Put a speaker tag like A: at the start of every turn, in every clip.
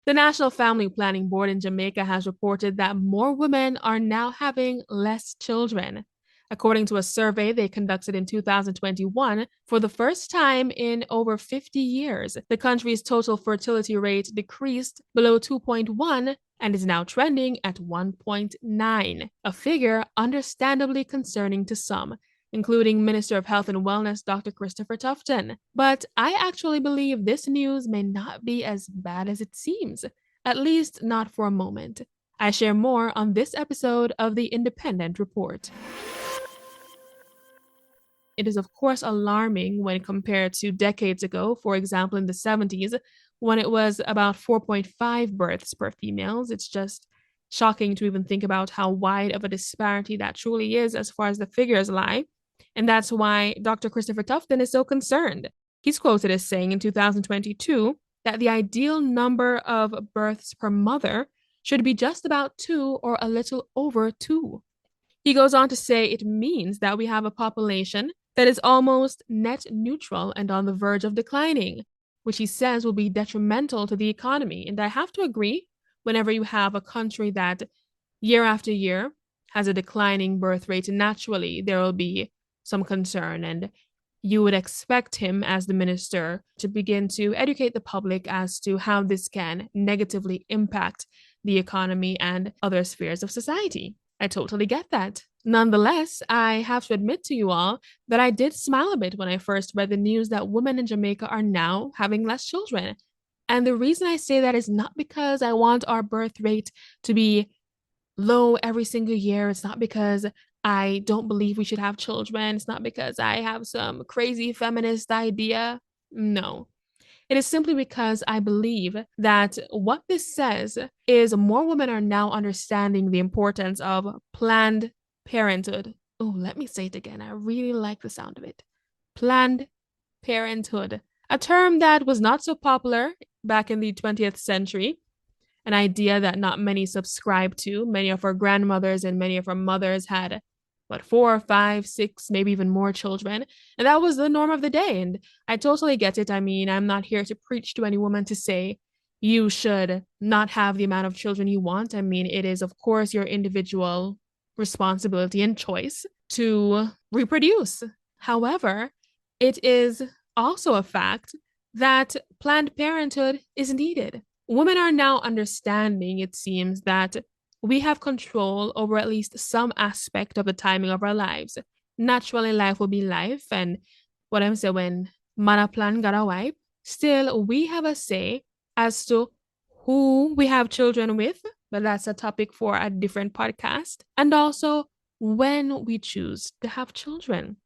A: The National Family Planning Board in Jamaica has reported that more women are now having less children. According to a survey they conducted in 2021, for the first time in over 50 years, the country's total fertility rate decreased below 2.1 and is now trending at 1.9, a figure understandably concerning to some, including Minister of Health and Wellness Dr. Christopher Tufton. But I actually believe this news may not be as bad as it seems, at least not for a moment. I share more on this episode of the Independent Report. It is, of course, alarming when compared to decades ago, for example, in the 70s, when it was about 4.5 births per females. It's just shocking to even think about how wide of a disparity that truly is as far as the figures lie. And that's why Dr. Christopher Tufton is so concerned. He's quoted as saying in 2022 that the ideal number of births per mother should be just about 2 or a little over 2. He goes on to say it means that we have a population that is almost net neutral and on the verge of declining, which he says will be detrimental to the economy. And I have to agree, whenever you have a country that year after year has a declining birth rate, naturally there will be some concern. And you would expect him, as the minister, to begin to educate the public as to how this can negatively impact the economy and other spheres of society. I totally get that. Nonetheless, I have to admit to you all that I did smile a bit when I first read the news that women in Jamaica are now having less children. And the reason I say that is not because I want our birth rate to be low every single year. It's not because I don't believe we should have children. It's not because I have some crazy feminist idea. No. It is simply because I believe that what this says is more women are now understanding the importance of planned parenthood. Oh, let me say it again. I really like the sound of it. Planned parenthood, a term that was not so popular back in the 20th century, an idea that not many subscribed to. Many of our grandmothers and many of our mothers had, what, 4, 5, 6, maybe even more children. And that was the norm of the day. And I totally get it. I mean, I'm not here to preach to any woman to say you should not have the amount of children you want. I mean, it is, of course, your individual responsibility and choice to reproduce. However, it is also a fact that Planned Parenthood is needed. Women are now understanding, it seems, that we have control over at least some aspect of the timing of our lives. Naturally, life will be life, and what I'm saying, when man a plan, God a wife, still we have a say as to who we have children with, but that's a topic for a different podcast, and also when we choose to have children.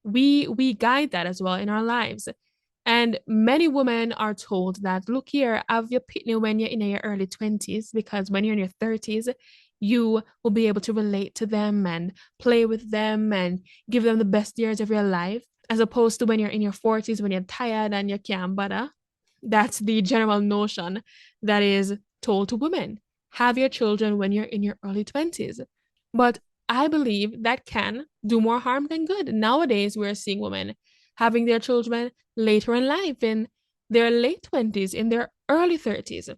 A: We guide that as well in our lives. And many women are told that, look here, have your pitney when you're in your early 20s, because when you're in your 30s, you will be able to relate to them and play with them and give them the best years of your life, as opposed to when you're in your 40s, when you're tired and you can't bother. That's the general notion that is told to women. Have your children when you're in your early 20s. But I believe that can do more harm than good. Nowadays, we're seeing women having their children later in life, in their late 20s, in their early 30s.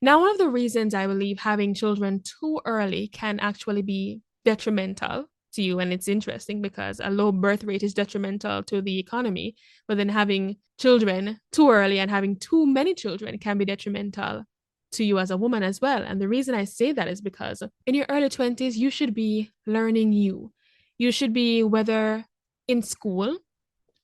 A: Now, one of the reasons I believe having children too early can actually be detrimental to you, and it's interesting because a low birth rate is detrimental to the economy, but then having children too early and having too many children can be detrimental to you as a woman as well. And the reason I say that is because in your early 20s, you should be learning you. You should be, whether in school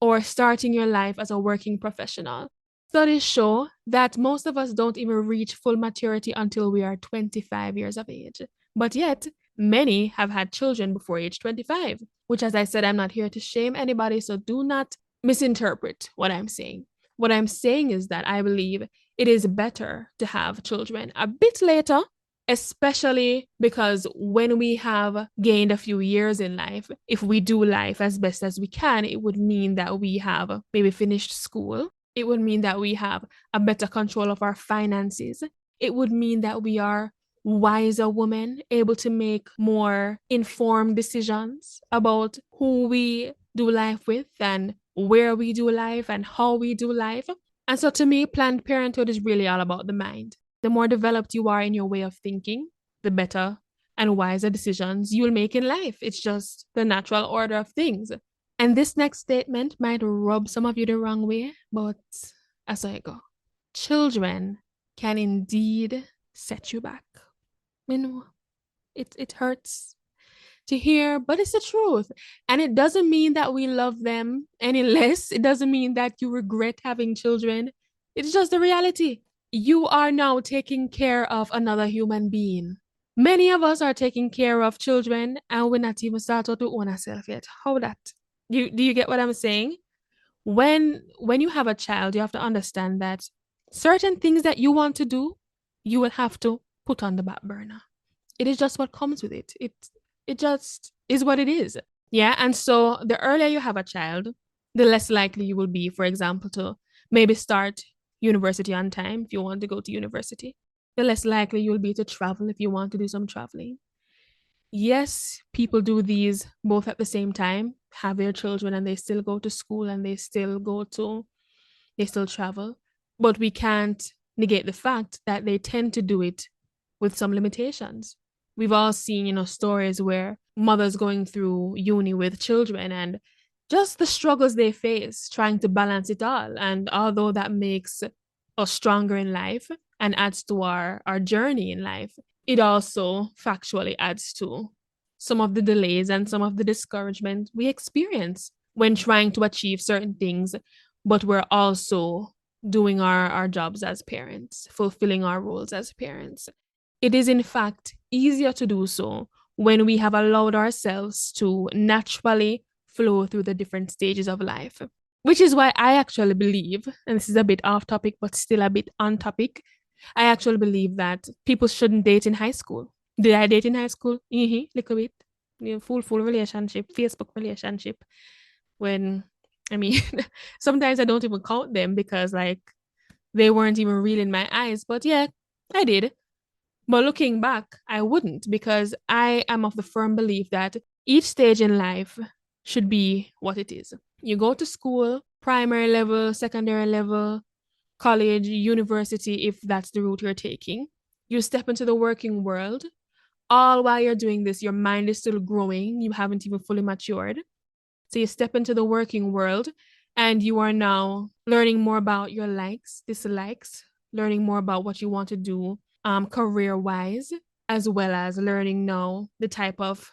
A: or starting your life as a working professional. Studies show that most of us don't even reach full maturity until we are 25 years of age. But yet, many have had children before age 25, which, as I said, I'm not here to shame anybody, so do not misinterpret what I'm saying. What I'm saying is that I believe it is better to have children a bit later, especially because when we have gained a few years in life, if we do life as best as we can, it would mean that we have maybe finished school. It would mean that we have a better control of our finances. It would mean that we are wiser women, able to make more informed decisions about who we do life with and where we do life and how we do life. And so to me, Planned Parenthood is really all about the mind. the more developed you are in your way of thinking, the better and wiser decisions you will make in life. It's just the natural order of things. And this next statement might rub some of you the wrong way, but as I go, children can indeed set you back. You know, it hurts to hear, but it's the truth. And it doesn't mean that we love them any less. It doesn't mean that you regret having children. It's just the reality. You are now taking care of another human being. Many of us are taking care of children and we're not even started to own ourselves yet. How that? Do you get what I'm saying? When you have a child, you have to understand that certain things that you want to do, you will have to put on the back burner. It is just what comes with it. It just is what it is. Yeah. And so the earlier you have a child, the less likely you will be, for example, to maybe start university on time if you want to go to university. The less likely you'll be to travel if you want to do some traveling. Yes, people do these both at the same time, have their children and they still go to school and they still travel. But we can't negate the fact that they tend to do it with some limitations. We've all seen, stories where mothers going through uni with children and just the struggles they face trying to balance it all. And although that makes us stronger in life and adds to our journey in life, it also factually adds to some of the delays and some of the discouragement we experience when trying to achieve certain things, but we're also doing our jobs as parents, fulfilling our roles as parents. It is, in fact, easier to do so when we have allowed ourselves to naturally flow through the different stages of life. Which is why I actually believe, and this is a bit off topic, but still a bit on topic, I actually believe that people shouldn't date in high school. Did I date in high school? Little bit. Full relationship, Facebook relationship. When, I mean, sometimes I don't even count them because, like, they weren't even real in my eyes. But yeah, I did. But looking back, I wouldn't, because I am of the firm belief that each stage in life should be what it is. You go to school, primary level, secondary level, college, university, if that's the route you're taking. You step into the working world. All while you're doing this, your mind is still growing. You haven't even fully matured. So you step into the working world and you are now learning more about your likes, dislikes, learning more about what you want to do career-wise, as well as learning now the type of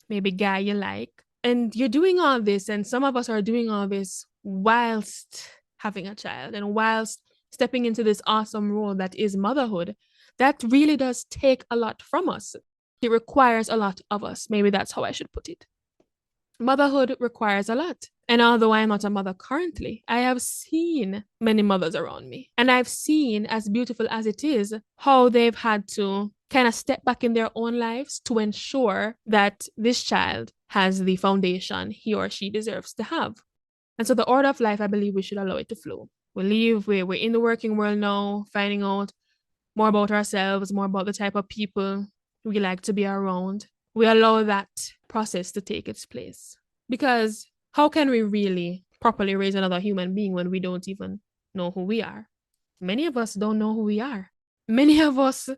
A: maybe guy you like. And you're doing all this, and some of us are doing all this whilst having a child and whilst stepping into this awesome role that is motherhood. That really does take a lot from us. It requires a lot of us. Maybe that's how I should put it. Motherhood requires a lot. And although I'm not a mother currently, I have seen many mothers around me. And I've seen, as beautiful as it is, how they've had to kind of step back in their own lives to ensure that this child has the foundation he or she deserves to have. And so the order of life, I believe we should allow it to flow. We're in the working world now, finding out more about ourselves, more about the type of people we like to be around. We allow that process to take its place. Because how can we really properly raise another human being when we don't even know who we are? Many of us don't know who we are. Many of us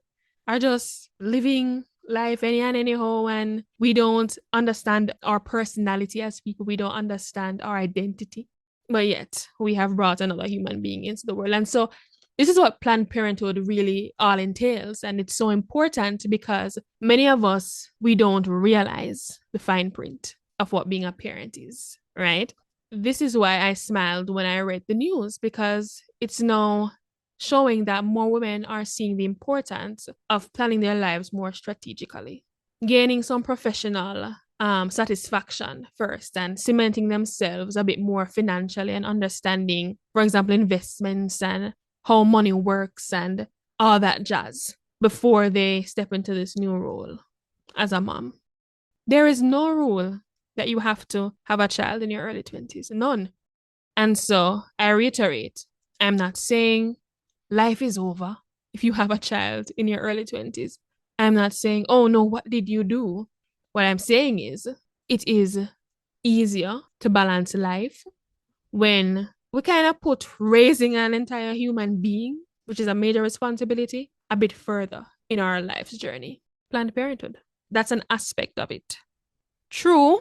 A: are just living life any and anyhow, and we don't understand our personality as people. We don't understand our identity. But yet, we have brought another human being into the world. And so this is what Planned Parenthood really all entails. And it's so important because many of us, we don't realize the fine print of what being a parent is, right? This is why I smiled when I read the news, because it's now showing that more women are seeing the importance of planning their lives more strategically, gaining some professional satisfaction first and cementing themselves a bit more financially and understanding, for example, investments and how money works and all that jazz before they step into this new role as a mom. There is no rule that you have to have a child in your early 20s. None. And so I reiterate, I'm not saying life is over if you have a child in your early 20s. I'm not saying, oh no, what did you do? What I'm saying is, it is easier to balance life when we kind of put raising an entire human being, which is a major responsibility, a bit further in our life's journey. Planned Parenthood. That's an aspect of it. True,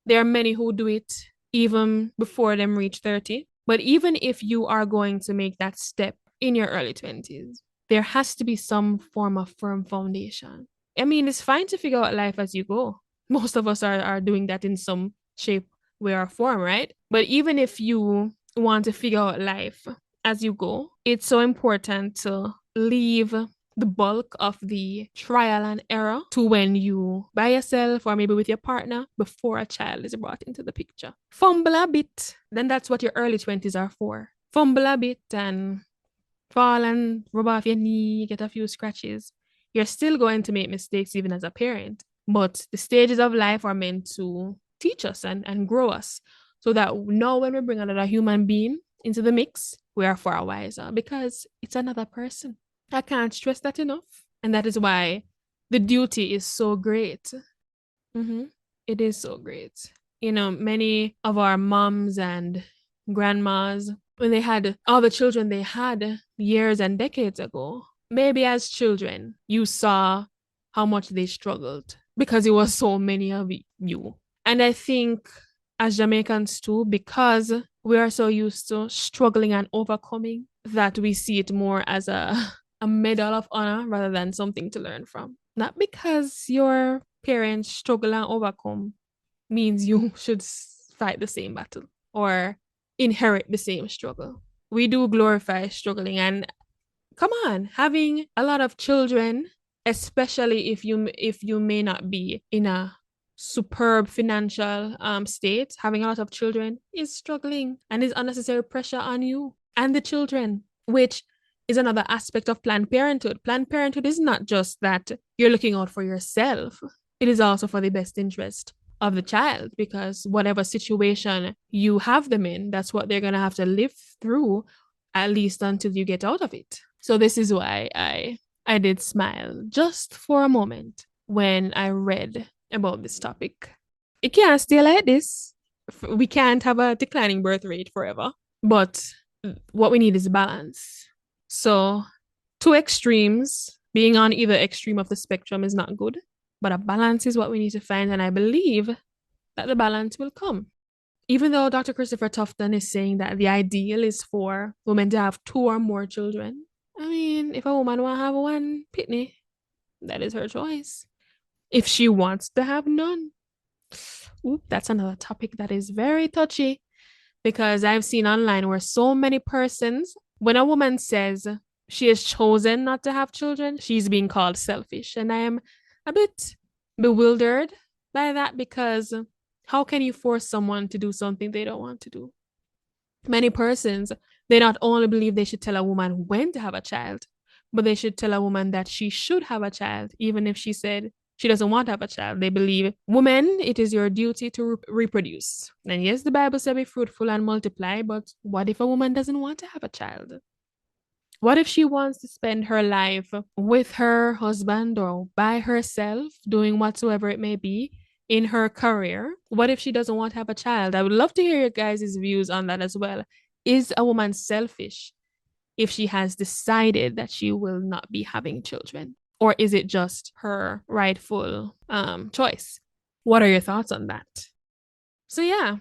A: there are many who do it even before them reach 30. But even if you are going to make that step in your early 20s, there has to be some form of firm foundation. I mean, it's fine to figure out life as you go. Most of us are doing that in some shape, way, or form, right? But even if you want to figure out life as you go, it's so important to leave the bulk of the trial and error to when you by yourself or maybe with your partner before a child is brought into the picture. Fumble a bit, then that's what your early 20s are for. Fumble a bit and fall and rub off your knee, get a few scratches. You're still going to make mistakes even as a parent, but the stages of life are meant to teach us and grow us so that now when we bring another human being into the mix, we are far wiser because it's another person. I can't stress that enough. And that is why the duty is so great. It is so great. Many of our moms and grandmas, when they had all the children they had years and decades ago, maybe as children, you saw how much they struggled because it was so many of you. And I think as Jamaicans too, because we are so used to struggling and overcoming, that we see it more as a medal of honor rather than something to learn from. Not because your parents struggle and overcome means you should fight the same battle or inherit the same struggle. We do glorify struggling, and come on, having a lot of children, especially if you may not be in a superb financial state, having a lot of children is struggling and is unnecessary pressure on you and the children, which is another aspect of Planned Parenthood. Planned Parenthood is not just that you're looking out for yourself. It is also for the best interest of the child, because whatever situation you have them in, that's what they're going to have to live through, at least until you get out of it. So this is why I did smile just for a moment when I read about this topic. It can't stay like this. We can't have a declining birth rate forever. But what we need is balance. So, two extremes, being on either extreme of the spectrum is not good, but a balance is what we need to find. And I believe that the balance will come. Even though Dr. Christopher Tufton is saying that the ideal is for women to have 2 or more children, I mean, if a woman wants to have one pitney, that is her choice. If she wants to have none, that's another topic that is very touchy, because I've seen online where so many persons, when a woman says she has chosen not to have children, she's being called selfish. And I am a bit bewildered by that, because how can you force someone to do something they don't want to do? Many persons, they not only believe they should tell a woman when to have a child, but they should tell a woman that she should have a child, even if she said she doesn't want to have a child. They believe, woman, it is your duty to reproduce. And yes, the Bible says be fruitful and multiply, but what if a woman doesn't want to have a child? What if she wants to spend her life with her husband or by herself, doing whatsoever it may be in her career? What if she doesn't want to have a child? I would love to hear your guys' views on that as well. Is a woman selfish if she has decided that she will not be having children? Or is it just her rightful choice? What are your thoughts on that? So yeah,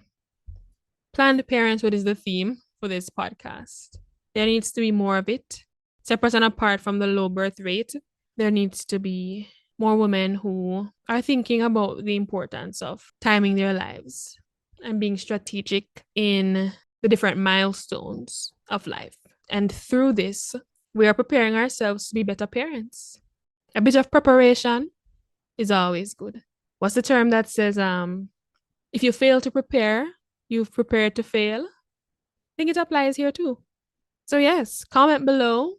A: Planned Parenthood is the theme for this podcast. There needs to be more of it. Separate and apart from the low birth rate, there needs to be more women who are thinking about the importance of timing their lives and being strategic in the different milestones of life. And through this, we are preparing ourselves to be better parents. A bit of preparation is always good. What's the term that says, if you fail to prepare, you've prepared to fail? I think it applies here too. So yes, comment below.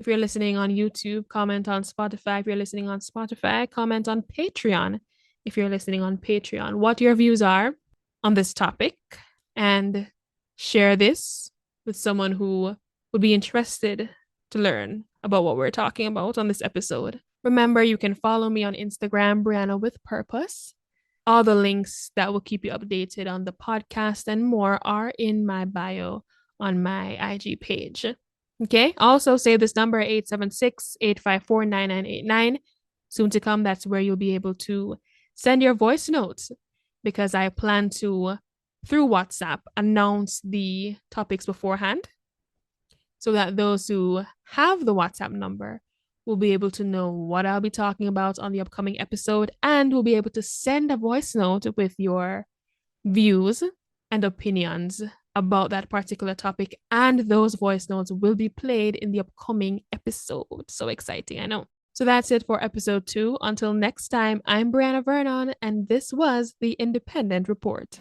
A: If you're listening on YouTube, comment on Spotify. If you're listening on Spotify, comment on Patreon. If you're listening on Patreon, what your views are on this topic, and share this with someone who would be interested to learn about what we're talking about on this episode. Remember, you can follow me on Instagram, Brianna with Purpose. All the links that will keep you updated on the podcast and more are in my bio on my IG page. Okay. Also save this number 876-854-9989. Soon to come, that's where you'll be able to send your voice notes because I plan to, through WhatsApp, announce the topics beforehand so that those who have the WhatsApp number will be able to know what I'll be talking about on the upcoming episode and will be able to send a voice note with your views and opinions about that particular topic. And those voice notes will be played in the upcoming episode. So exciting, I know. So that's it for episode 2. Until next time, I'm Brianna Vernon, and this was the Independent Report.